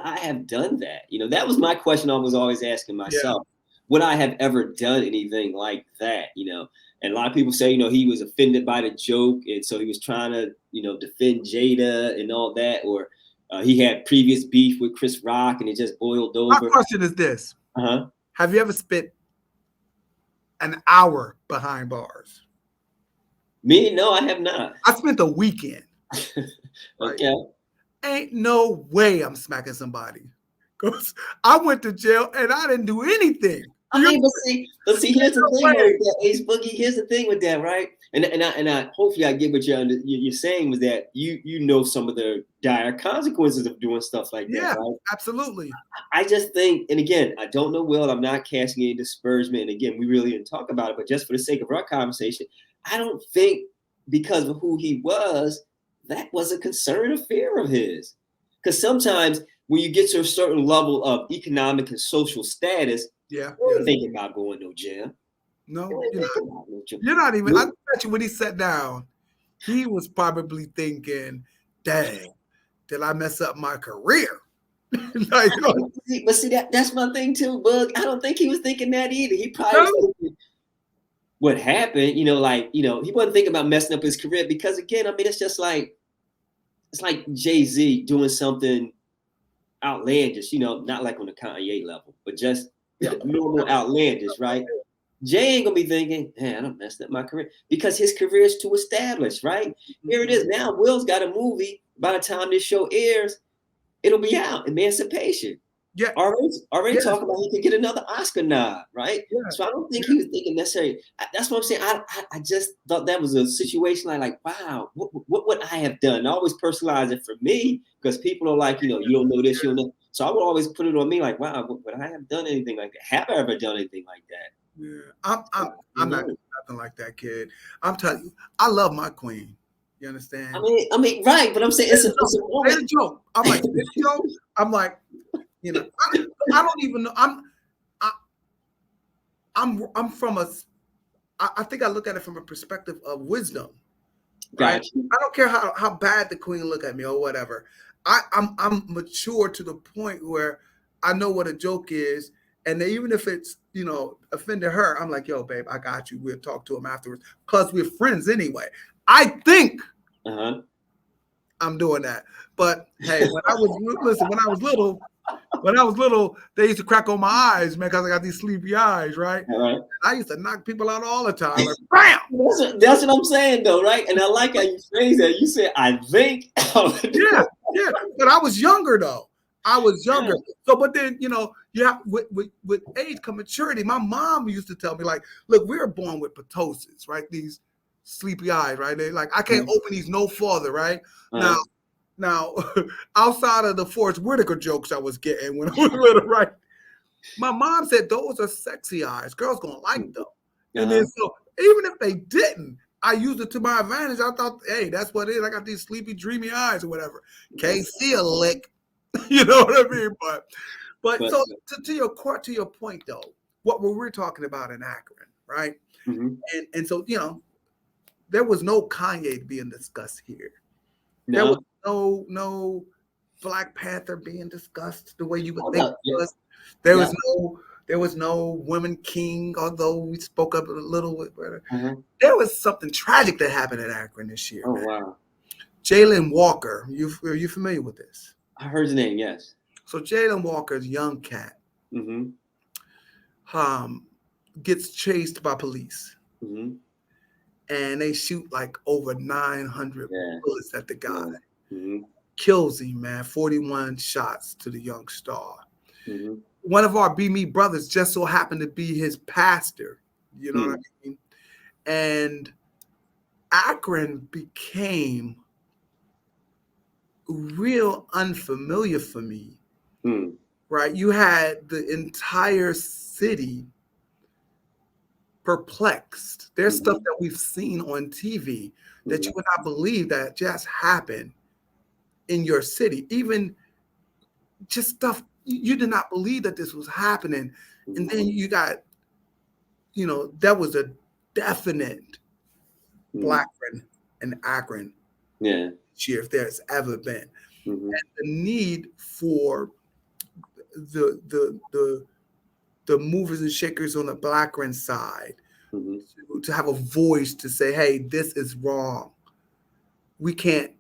I have done that? That was my question I was always asking myself. Would I have ever done anything like that? And a lot of people say, he was offended by the joke. And so he was trying to, defend Jada and all that. Or he had previous beef with Chris Rock and it just boiled over. My question is this. Have you ever spent an hour behind bars? Me? No, I have not. I spent a weekend. Okay. Ain't no way I'm smacking somebody. Because I went to jail and I didn't do anything. I mean, but see, here's the thing with that, Ace Boogie. Here's the thing with that, right? And I hopefully I get what you're saying was that you know some of the dire consequences of doing stuff like that. Yeah, right? Absolutely. I just think, and again, I don't know Will. I'm not casting any disparagement. And again, we really didn't talk about it, but just for the sake of our conversation, I don't think because of who he was, that was a concern or fear of his. Because sometimes when you get to a certain level of economic and social status, you're thinking about going to jail. No, you're not even. I bet you when he sat down, he was probably thinking, dang, did I mess up my career? But see, that's my thing too, Bug. I don't think he was thinking that either. He probably was thinking what happened, he wasn't thinking about messing up his career because again, I mean, it's like Jay-Z doing something outlandish, not like on the Kanye level, but just normal outlandish, right? Jay ain't gonna be thinking, man, I done messed up my career because his career is too established, right? Here it is now. Will's got a movie. By the time this show airs, it'll be out. Emancipation. Yeah. Already talking about he could get another Oscar nod, right? Yeah. So I don't think he was thinking necessarily. That's what I'm saying. I just thought that was a situation like wow, what would I have done? I always personalize it for me because people are like, you don't know this, you don't know. So I would always put it on me like, wow, would I have done anything like that? Have I ever done anything like that? Yeah, I'm not nothing like that, kid. I'm telling you, I love my queen. You understand? I mean, right, but I'm saying it's a joke. I'm like, it's a joke. I'm like, I don't even know. I'm from I think I look at it from a perspective of wisdom. Right? Gotcha. I don't care how bad the queen look at me or whatever. I'm mature to the point where I know what a joke is, and even if it's offended her, I'm like, yo, babe, I got you. We'll talk to him afterwards. Plus, we're friends anyway. I think I'm doing that. But hey, when I was little, they used to crack on my eyes, man, because I got these sleepy eyes, right? Right. I used to knock people out all the time. Like, bam! That's what I'm saying, though, right? And I like how you phrase that. You said, I think. Yeah. But I was younger, though. Yeah. So, but then, you have with age come maturity. My mom used to tell me, like, look, we were born with ptosis, right? These sleepy eyes, right? They like, I can't open these no farther, right? Now, outside of the Forrest Whitaker jokes I was getting when I was little, right? My mom said those are sexy eyes. Girls gonna like them. And then so even if they didn't, I used it to my advantage. I thought, hey, that's what it is. I got these sleepy, dreamy eyes or whatever. Can't see a lick. You know what I mean? But so to your point though, what we're talking about in Akron, right? Mm-hmm. And so there was no Kanye being discussed here. No. There was no Black Panther being discussed the way you would think it was. There was There was no women king, although we spoke up a little bit. Uh-huh. There was something tragic that happened in Akron this year. Oh, Man. wow. Jalen Walker, are you familiar with this? I heard his name, yes. So Jalen Walker's young cat Mm-hmm. gets chased by police. Mm-hmm. And they shoot like over 900 bullets at the guy. Yeah. Mm-hmm. Kills him, man. 41 shots to the young star. Mm-hmm. One of our Be Me brothers just so happened to be his pastor. You know what I mean? And Akron became real unfamiliar for me. Right? You had the entire city perplexed. There's stuff that we've seen on TV that you would not believe that just happened in your city. Even just stuff you did not believe that this was happening. And then you got, that was a definite Blackburn and Akron year, if there's ever been. And the need for the movers and shakers on the Blackburn side to have a voice to say, hey, this is wrong. We can't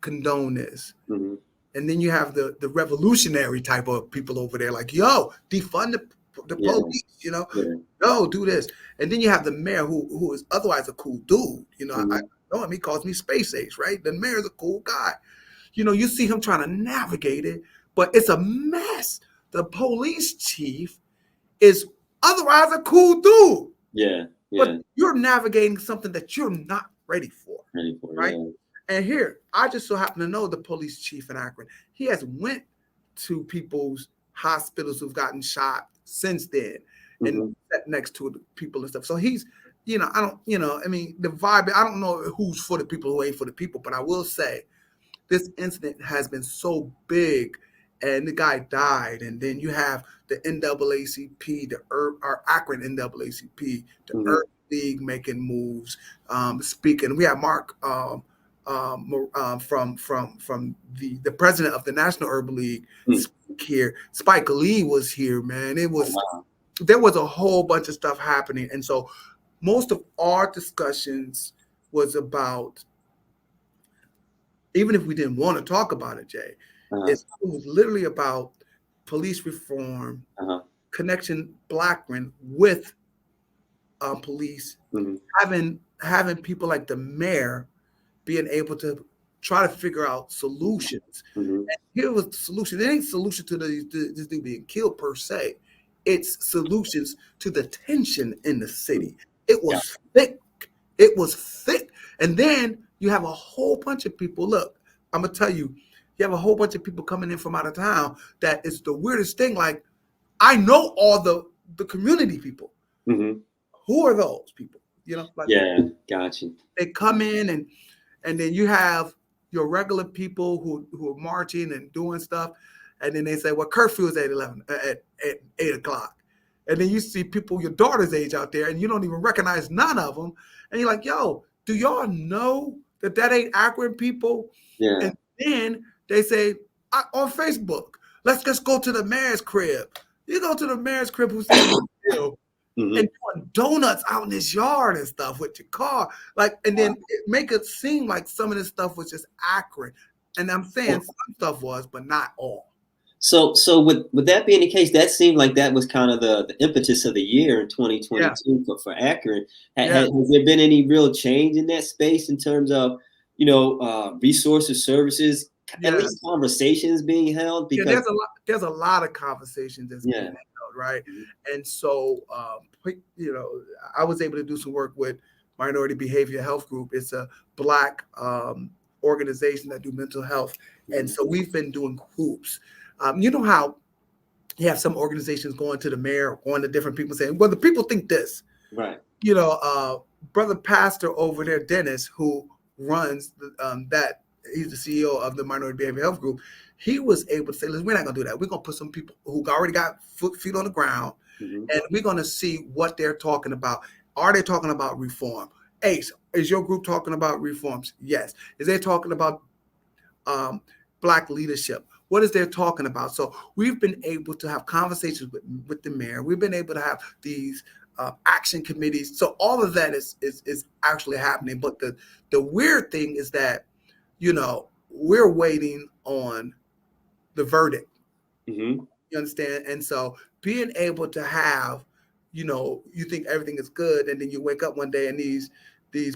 condone this. And then you have the revolutionary type of people over there like, yo, defund the police, yo, do this. And then you have the mayor who is otherwise a cool dude. I know him, he calls me Space Ace, right? The mayor's a cool guy. You see him trying to navigate it, but it's a mess. The police chief is otherwise a cool dude. Yeah. But you're navigating something that you're not ready for. Right? Yeah. And here, I just so happen to know the police chief in Akron. He has went to people's hospitals who've gotten shot since then and sat next to the people and stuff. So he's, the vibe, I don't know who's for the people, who ain't for the people, but I will say this incident has been so big and the guy died. And then you have the NAACP, our Akron NAACP, the Urban League making moves, speaking. We have Mark from the president of the National Urban League here. Spike Lee was here, man. It was there was a whole bunch of stuff happening, and so most of our discussions was about, even if we didn't want to talk about it, Jay, it was literally about police reform, connection Blackburn with police, having people like the mayor being able to try to figure out solutions. And here was the solution. It ain't solution to this dude being killed per se. It's solutions to the tension in the city. It was thick. It was thick. And then you have a whole bunch of people. Look, I'm going to tell you, you have a whole bunch of people coming in from out of town. That is the weirdest thing. Like, I know all the community people. Who are those people? Gotcha. They come in and then you have your regular people who are marching and doing stuff. And then they say, well, curfew is at 8 o'clock. And then you see people your daughter's age out there and you don't even recognize none of them. And you're like, yo, do y'all know that ain't Akron people? Yeah. And then they say on Facebook, let's just go to the mayor's crib. You go to the mayor's crib who's and doing donuts out in his yard and stuff with your car. And then make it seem like some of this stuff was just Akron. And I'm saying some stuff was, but not all. So with that being the case, that seemed like that was kind of the impetus of the year in 2022 for Akron. Has there been any real change in that space in terms of, resources, services, at least conversations being held? Because there's a lot of conversations that's being held, right? And so, I was able to do some work with Minority Behavioral Health Group. It's a Black organization that do mental health. And so we've been doing groups. You know how you have some organizations going to the mayor, going to different people saying, well, the people think this. Right. Brother pastor over there, Dennis, who runs that, he's the CEO of the Minority Behavioral Health Group. He was able to say, listen, we're not going to do that. We're going to put some people who already got feet on the ground, and we're going to see what they're talking about. Are they talking about reform? Ace, is your group talking about reforms? Yes. Is they talking about Black leadership? What is they're talking about? So we've been able to have conversations with the mayor. We've been able to have these action committees. So all of that is actually happening. But the weird thing is that, we're waiting on the verdict. Mm-hmm. You understand? And so being able to have, you think everything is good, and then you wake up one day and these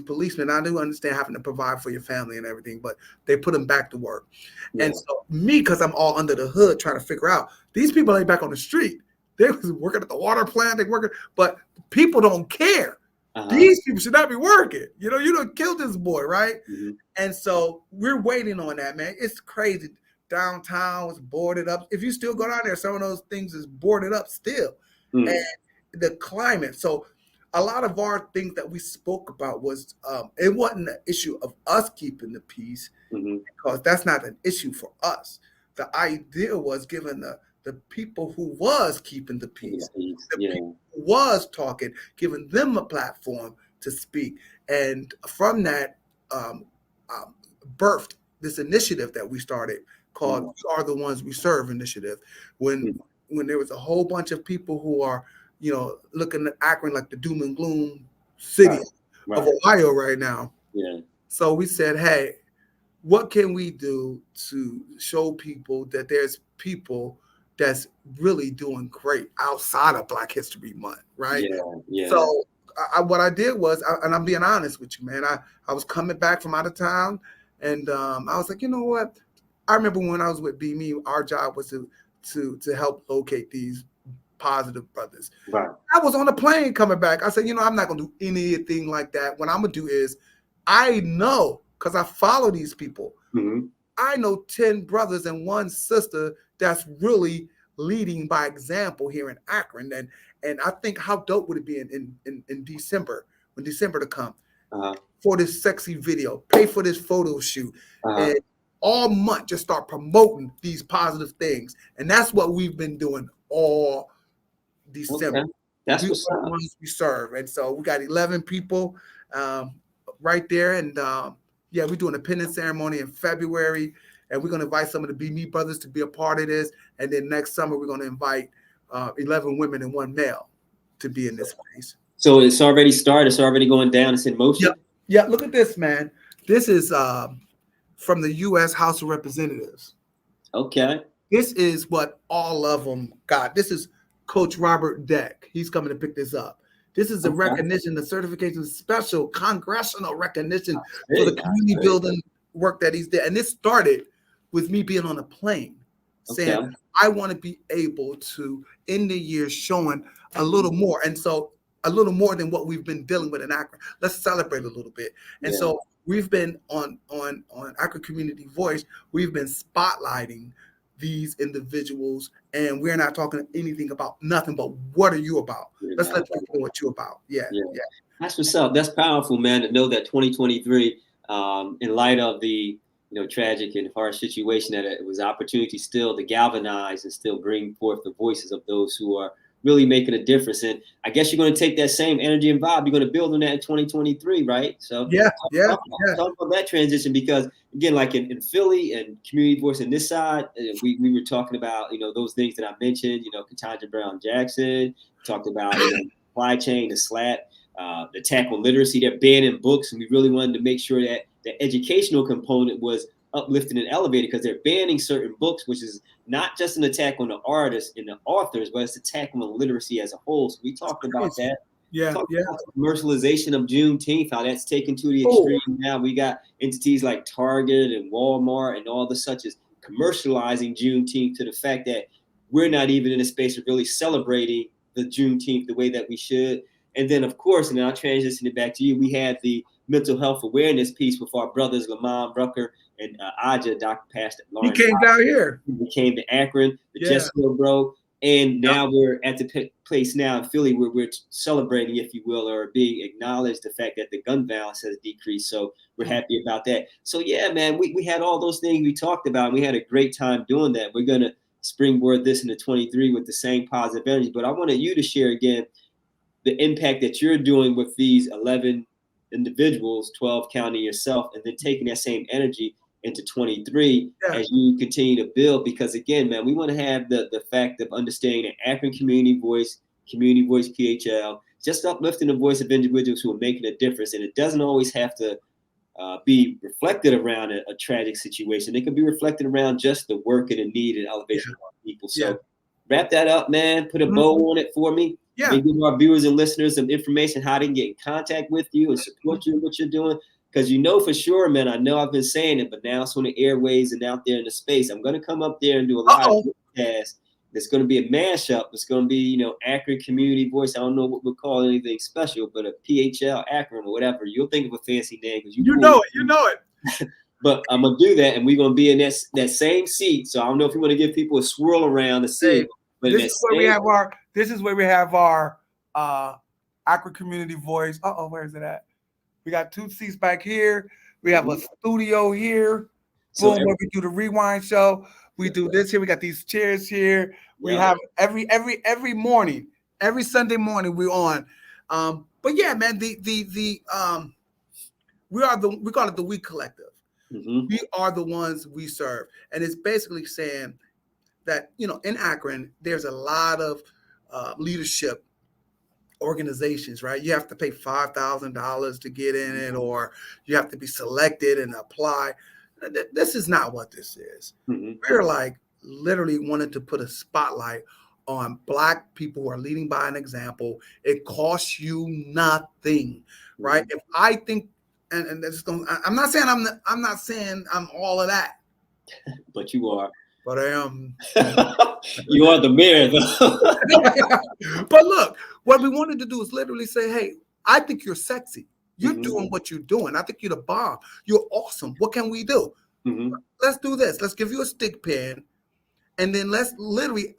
policemen, I do understand having to provide for your family and everything, but they put them back to work. Yeah. And so me, because I'm all under the hood trying to figure out, these people ain't back on the street. They was working at the water plant, they working, but people don't care. These people should not be working. You don't kill this boy, right? Mm-hmm. And so we're waiting on that, man. It's crazy. Downtown was boarded up. If you still go down there, some of those things is boarded up still. Mm-hmm. And the climate. So a lot of our things that we spoke about was, it wasn't an issue of us keeping the peace, because that's not an issue for us. The idea was giving the people who was keeping the peace, people who was talking, giving them a platform to speak. And from that, birthed this initiative that we started called "We Are the Ones We Serve" initiative. When there was a whole bunch of people who are, looking at Akron like the doom and gloom city of Ohio right now. Yeah. So we said, hey, what can we do to show people that there's people that's really doing great outside of Black History Month, right? Yeah. So what I did was, and I'm being honest with you, man, I was coming back from out of town, and I was like, you know what? I remember when I was with Me, our job was to help locate these positive brothers. Right. I was on a plane coming back. I said, I'm not going to do anything like that. What I'm going to do is, I know, because I follow these people, I know 10 brothers and one sister that's really leading by example here in Akron. And I think, how dope would it be in December, when December to come, for this sexy video, pay for this photo shoot, and all month just start promoting these positive things. And that's what we've been doing all December. Okay. That's what's the ones we serve. And so we got 11 people right there. And we're doing a pinning ceremony in February. And we're going to invite some of the Be Me brothers to be a part of this. And then next summer, we're going to invite 11 women and one male to be in this space. So it's already started. It's already going down. It's in motion. Yeah. Look at this, man. This is from the U.S. House of Representatives. Okay. This is what all of them got. This is Coach Robert Deck. He's coming to pick this up. This is a recognition, the certification, special congressional recognition for the community building work that he's did. And this started with me being on a plane, saying, I want to be able to end the year showing a little more. And so a little more than what we've been dealing with in Akron. Let's celebrate a little bit. And so we've been on Akron Community Voice, we've been spotlighting these individuals, and we're not talking anything about nothing but what are you about. Let's let people know what you're about. Yeah. That's what's up. That's powerful, man, to know that 2023, in light of the tragic and harsh situation, that it was opportunity still to galvanize and still bring forth the voices of those who are really making a difference. And I guess you're going to take that same energy and vibe, you're going to build on that in 2023, right? So talk about that transition, because again, like in Philly and Community Voice on this side, we were talking about, those things that I mentioned, Ketanji Brown Jackson, talked about supply chain, the SLAP, the attack on literacy, they're banning books. And we really wanted to make sure that the educational component was uplifted and elevated, because they're banning certain books, which is not just an attack on the artists and the authors, but it's an attack on the literacy as a whole. So we talked about that. About the commercialization of Juneteenth, how that's taken to the extreme now. We got entities like Target and Walmart and all the such as commercializing Juneteenth to the fact that we're not even in a space of really celebrating the Juneteenth the way that we should. And then, of course, and I'll transition it back to you, we had the mental health awareness piece with our brothers Lamont Rucker and Aja, Dr. Pastor Lawrence. He came down here. He came to Akron, the Jessica bro. And now we're at the place now in Philly where we're celebrating, if you will, or being acknowledged the fact that the gun violence has decreased. So we're happy about that. So, yeah, man, we had all those things we talked about. And we had a great time doing that. We're going to springboard this into 23 with the same positive energy. But I wanted you to share again the impact that you're doing with these 11 individuals, 12 counting yourself, and then taking that same energy into 23 as you continue to build. Because again, man, we want to have the fact of understanding that Akron Community Voice, Community Voice PHL, just uplifting the voice of individuals who are making a difference. And it doesn't always have to be reflected around a tragic situation. It can be reflected around just the work and the need and elevation of our people. So wrap that up, man. Put a bow on it for me. Yeah. Maybe give our viewers and listeners some information how they can get in contact with you and support you in what you're doing. Because you know for sure, man, I know I've been saying it, but now it's on the airways and out there in the space. I'm going to come up there and do a live podcast. It's going to be a mashup. It's going to be, you know, Akron Community Voice. I don't know what we'll call anything special, but a PHL Akron or whatever. You'll think of a fancy name because you know it. But I'm gonna do that, and we're gonna be in that same seat. So I don't know if you want to give people a swirl around the seat. But this is where we have our Akron Community Voice. Where is it at? We got 2 seats back here. We have a studio here. Boom, where we do the rewind show. We do this here. We got these chairs here. We have every morning, every Sunday morning we're on. But yeah, man, we call it the We Collective. We are the ones we serve. And it's basically saying that, you know, in Akron, there's a lot of leadership organizations, right? You have to pay $5,000 to get in it, or you have to be selected and apply. This is not what this is. We're like literally wanted to put a spotlight on Black people who are leading by an example. It costs you nothing, right? If I think, and this is going, I'm not saying I'm all of that, but you are. But I am. You are the mayor, though. But look, what we wanted to do is literally say, hey, I think you're sexy. You're doing what you're doing. I think you're the bomb. You're awesome. What can we do? Let's do this. Let's give you a stick pin, and then let's literally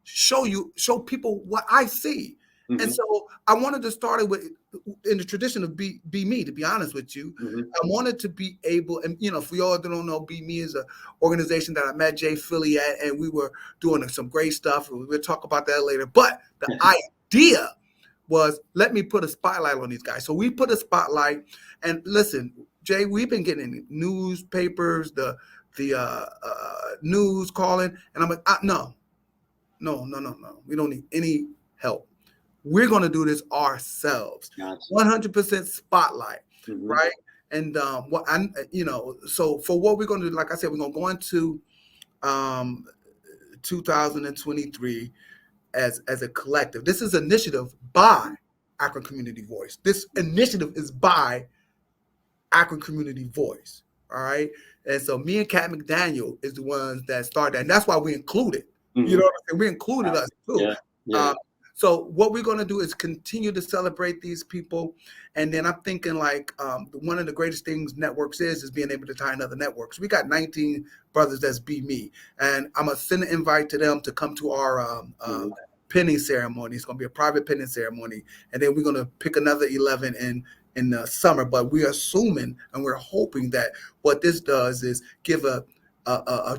show people what I see. And so I wanted to start it with, in the tradition of Be Me, to be honest with you. I wanted to be able, and you know, for y'all that don't know, Be Me is an organization that I met Jay Philly at, and we were doing some great stuff. We'll talk about that later. But the idea was, let me put a spotlight on these guys. So we put a spotlight, and listen, Jay, we've been getting newspapers, the news calling, and I'm like, no. We don't need any help. We're going to do this ourselves. 100% spotlight, right? And so for what we're going to do, like I said, we're going to go into 2023 as a collective. This is an initiative by Akron Community Voice. This initiative is by Akron Community Voice. All right. And so me and Kat McDaniel is the ones that started that. And that's why we included. You know what I'm saying? We included us too. So what we're going to do is continue to celebrate these people. And then I'm thinking like one of the greatest things networks is being able to tie in other networks. We got 19 brothers that's Be Me. And I'm going to send an invite to them to come to our pinning ceremony. It's going to be a private pinning ceremony. And then we're going to pick another 11 in the summer. But we're assuming and we're hoping that what this does is give a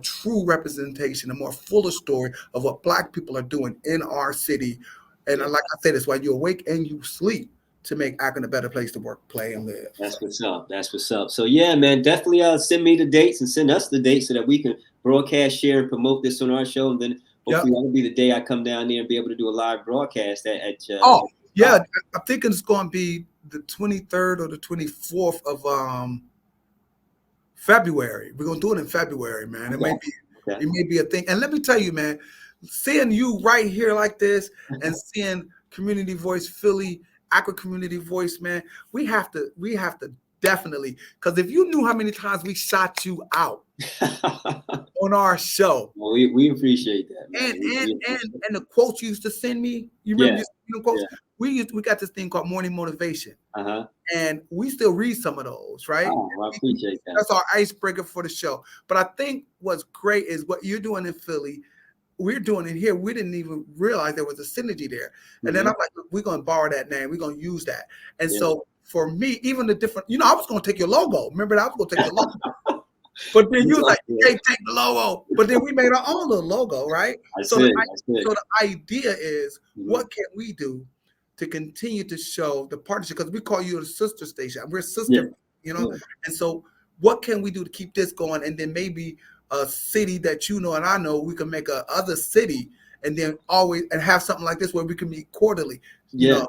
true representation, a more fuller story of what Black people are doing in our city. And like I said, it's why you awake and you sleep to make Akron a better place to work, play, and live. That's what's up. That's what's up. So yeah, man, definitely send me the dates and send us the dates so that we can broadcast, share, and promote this on our show. And then hopefully that'll be the day I come down there and be able to do a live broadcast at I think it's going to be the 23rd or the 24th of February. We're going to do it in February, man. It may be a thing. And let me tell you, man, seeing you right here like this and seeing Community Voice Philly, Akron Community Voice, man, we have to definitely, because if you knew how many times we shot you out on our show. Well, we appreciate that, man. And the quotes you used to send me, you remember the quotes? Yeah. We got this thing called Morning Motivation. And we still read some of those, right? Oh, I appreciate that. That's our icebreaker for the show. But I think what's great is what you're doing in Philly, we're doing it here. We didn't even realize there was a synergy there. And then I'm like, we're going to borrow that name. We're going to use that. And so for me, even the different, I was going to take your logo. Remember that? I was going to take your logo. But then you was like, you can't take the logo. But then we made our own little logo, right? So the idea is, what can we do to continue to show the partnership? Because we call you a sister station. We're sister, and so what can we do to keep this going? And then maybe a city that you know and I know, we can make a other city, and then always and have something like this where we can meet quarterly. You Yeah. know,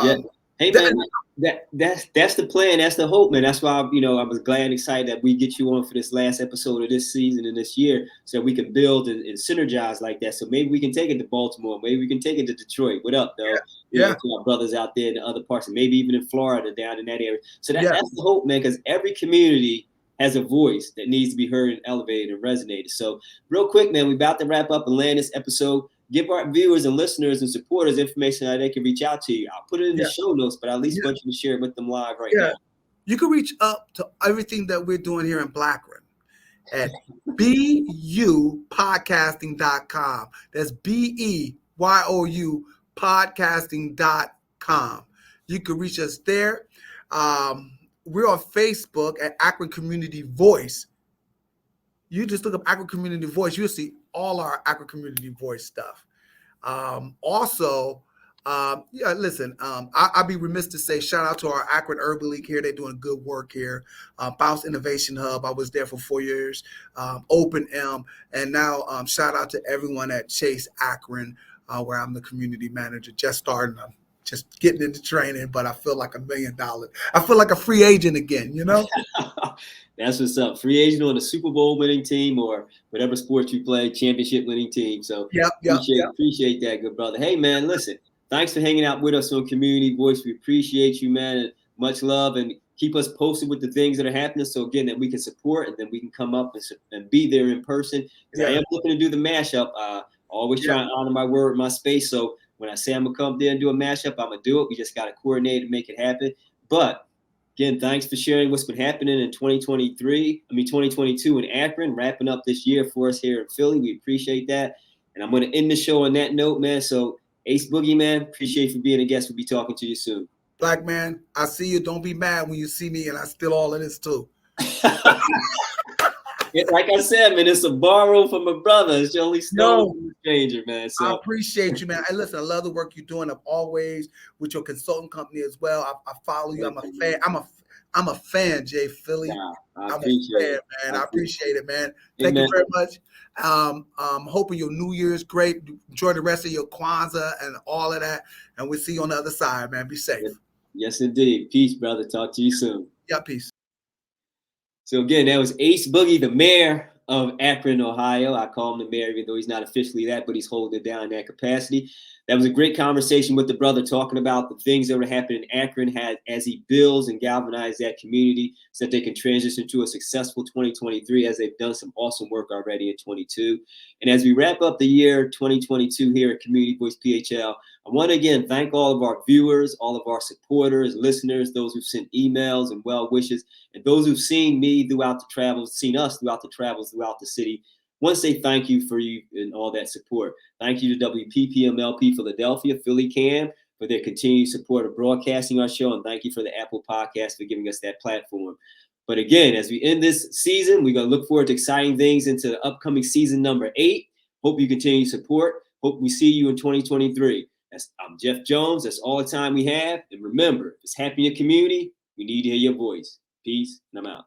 Yeah. Hey that, man, that's the plan. That's the hope, man. That's why I was glad and excited that we get you on for this last episode of this season and this year, so we can build and synergize like that. So maybe we can take it to Baltimore. Maybe we can take it to Detroit. What up, though? You know, to our brothers out there in the other parts, and maybe even in Florida, down in that area. So that's the hope, man. Because every community has a voice that needs to be heard and elevated and resonated. So real quick, man, we're about to wrap up and land this episode. Give our viewers and listeners and supporters information how they can reach out to you. I'll put it in the show notes, but I at least want you to share it with them live right now. You can reach up to everything that we're doing here in Blackburn at BUpodcasting.com. That's BEYOU podcasting.com. You can reach us there. We're on Facebook at Akron Community Voice. You just look up Akron Community Voice. You'll see all our Akron Community Voice stuff. Listen, I'd be remiss to say shout out to our Akron Urban League here. They're doing good work here. Bounce Innovation Hub, I was there for 4 years. Open M, and now shout out to everyone at Chase Akron, where I'm the community manager. Just starting, I'm just getting into training, but I feel like $1 million. I feel like a free agent again, you know? That's what's up. Free agent on a Super Bowl winning team or whatever sport you play, championship winning team. So appreciate that, good brother. Hey, man, listen, thanks for hanging out with us on Community Voice. We appreciate you, man, and much love, and keep us posted with the things that are happening. So again, that we can support and then we can come up and be there in person. Because I am looking to do the mashup. Always try and honor my word, my space. So when I say I'm going to come there and do a mashup, I'm going to do it. We just got to coordinate and make it happen. But again, thanks for sharing what's been happening in 2022 in Akron, wrapping up this year for us here in Philly. We appreciate that. And I'm going to end the show on that note, man. So Ace Boogie, man, appreciate you for being a guest. We'll be talking to you soon. Black man, I see you. Don't be mad when you see me, and I steal all of this too. Like I said, man, it's a borrow from a brother. It's your only stone from a stranger, man. So I appreciate you, man. And listen, I love the work you're doing. I've always with your consulting company as well. I follow you. I'm a fan. I'm a fan, Jay Philly. I'm a fan, man. I appreciate it, man. Thank you very much. I'm hoping your New Year's great. Enjoy the rest of your Kwanzaa and all of that. And we'll see you on the other side, man. Be safe. Yes, indeed. Peace, brother. Talk to you soon. Yeah, peace. So again, that was Ace Boogie, the mayor of Akron, Ohio. I call him the mayor, even though he's not officially that, but he's holding it down in that capacity. That was a great conversation with the brother, talking about the things that were happening in Akron as he builds and galvanizes that community so that they can transition to a successful 2023, as they've done some awesome work already in 22. And as we wrap up the year 2022 here at Community Voice PHL, I want to again thank all of our viewers, all of our supporters, listeners, those who've sent emails and well wishes, and those who've seen me throughout the travels, seen us throughout the travels throughout the city. I want to say thank you for you and all that support. Thank you to WPPMLP Philadelphia, Philly Cam, for their continued support of broadcasting our show. And thank you for the Apple Podcast for giving us that platform. But again, as we end this season, we're going to look forward to exciting things into the upcoming season number 8. Hope you continue support. Hope we see you in 2023. I'm Jeff Jones. That's all the time we have. And remember, if it's happening in your community, we need to hear your voice. Peace, and I'm out.